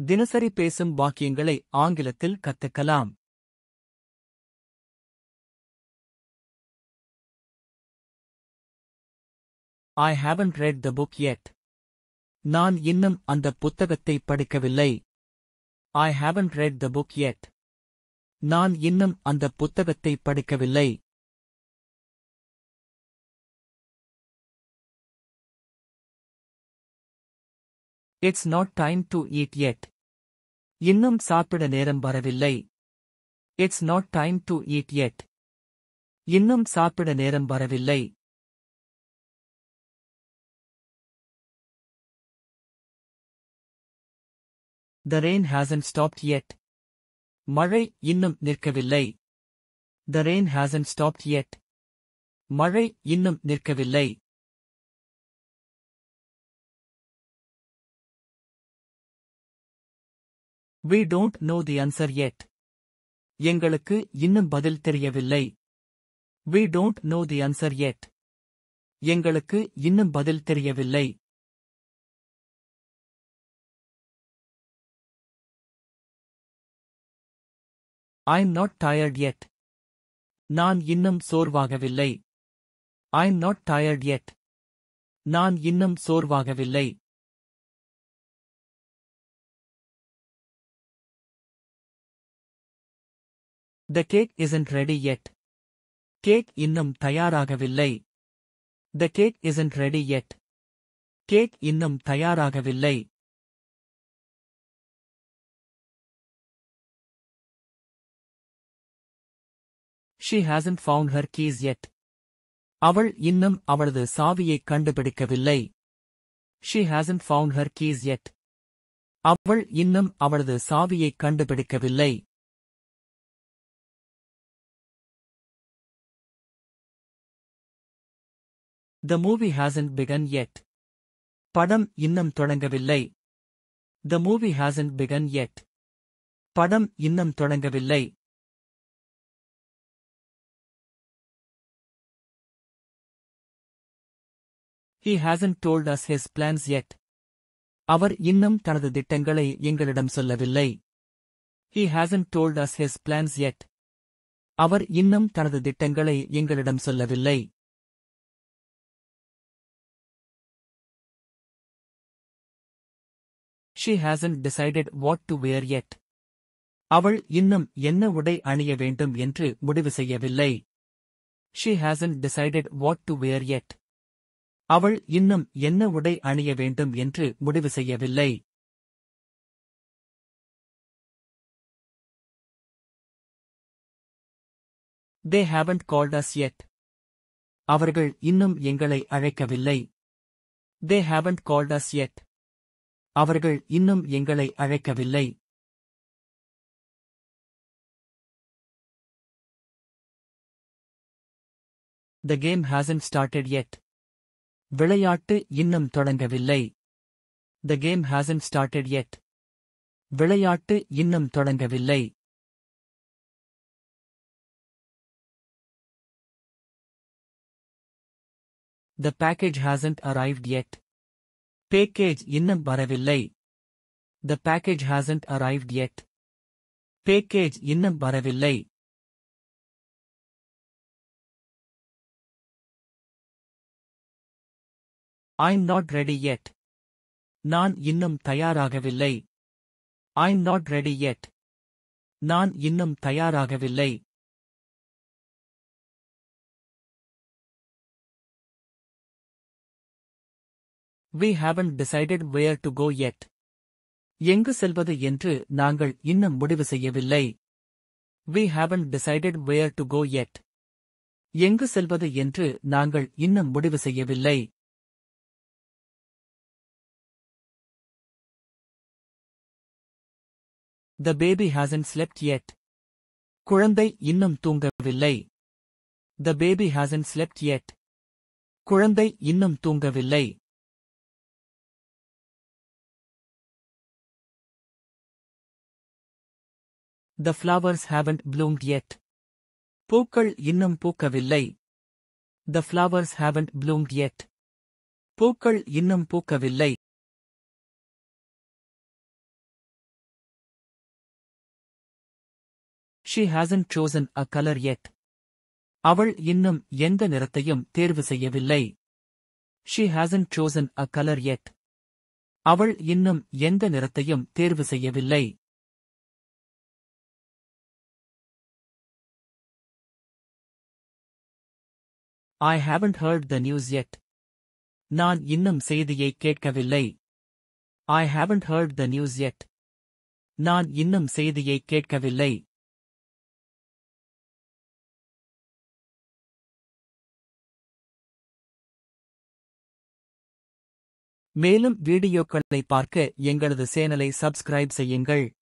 தினசரி பேசும் வாக்கியங்களை ஆங்கிலத்தில் கத்துக்கலாம். I haven't read the book yet. நான் இன்னும் அந்த புத்தகத்தை படிக்கவில்லை. I haven't read the book yet. நான் இன்னும் அந்த புத்தகத்தை படிக்கவில்லை. It's not time to eat yet. இன்னும் சாப்பிட நேரம் வரவில்லை. It's not time to eat yet. இன்னும் சாப்பிட நேரம் வரவில்லை. The rain hasn't stopped yet. மழை இன்னும் நிற்கவில்லை. The rain hasn't stopped yet. மழை இன்னும் நிற்கவில்லை. We don't know the answer yet. எங்களுக்கு இன்னும் பதில் தெரியவில்லை. We don't know the answer yet. எங்களுக்கு இன்னும் பதில் தெரியவில்லை. I'm not tired yet. நான் இன்னும் சோர்வாகவில்லை. I'm not tired yet. நான் இன்னும் சோர்வாகவில்லை. The cake isn't ready yet. Cake இன்னும் தயாராகவில்லை. The cake isn't ready yet. Cake இன்னும் தயாராகவில்லை. She hasn't found her keys yet. அவள் இன்னும் அவளது சாவியைக் கண்டுபிடிக்கவில்லை. She hasn't found her keys yet. அவள் இன்னும் அவளது சாவியைக் கண்டுபிடிக்கவில்லை. The movie hasn't begun yet. படம் இன்னும் தொடங்கவில்லை. The movie hasn't begun yet. படம் இன்னும் தொடங்கவில்லை. He hasn't told us his plans yet. அவர் இன்னும் தனது திட்டங்களை எங்களிடம் சொல்லவில்லை. He hasn't told us his plans yet. அவர் இன்னும் தனது திட்டங்களை எங்களிடம் சொல்லவில்லை. She hasn't decided what to wear yet. அவள் இன்னும் என்ன உடை அணிய வேண்டும் என்று முடிவு செய்யவில்லை. She hasn't decided what to wear yet. அவள் இன்னும் என்ன உடை அணிய வேண்டும் என்று முடிவு செய்யவில்லை. They haven't called us yet. அவர்கள் இன்னும் எங்களை அழைக்கவில்லை. They haven't called us yet. அவர்கள் இன்னும் எங்களை அழைக்கவில்லை. The game hasn't started yet. விளையாட்டு இன்னும் தொடங்கவில்லை. The game hasn't started yet. விளையாட்டு இன்னும் தொடங்கவில்லை. The package hasn't arrived yet. Package இன்னும் வரவில்லை. The package hasn't arrived yet. Package இன்னும் வரவில்லை. I'm not ready yet. நான் இன்னும் தயாராகவில்லை. I'm not ready yet. நான் இன்னும் தயாராகவில்லை. We haven't decided where to go yet. எங்கு செல்வது என்று நாங்கள் இன்னும் முடிவு செய்யவில்லை. We haven't decided where to go yet. எங்கு செல்வது என்று நாங்கள் இன்னும் முடிவு செய்யவில்லை. The baby hasn't slept yet. குழந்தை இன்னும் தூங்கவில்லை. The baby hasn't slept yet. குழந்தை இன்னும் தூங்கவில்லை. The flowers haven't bloomed yet. பூக்கள் இன்னும் பூக்கவில்லை. The flowers haven't bloomed yet. பூக்கள் இன்னும் பூக்கவில்லை. She hasn't chosen a color yet. அவள் இன்னும் எந்த நிறத்தையும் தேர்வு செய்யவில்லை. She hasn't chosen a color yet. அவள் இன்னும் எந்த நிறத்தையும் தேர்வு செய்யவில்லை. I haven't heard the news yet. நான் இன்னும் செய்தியை கேட்கவில்லை. I haven't heard the news yet. நான் இன்னும் செய்தியை கேட்கவில்லை. மேலும் வீடியோக்களை பார்க்க எங்களது சேனலை சப்ஸ்கிரைப் செய்யுங்கள்.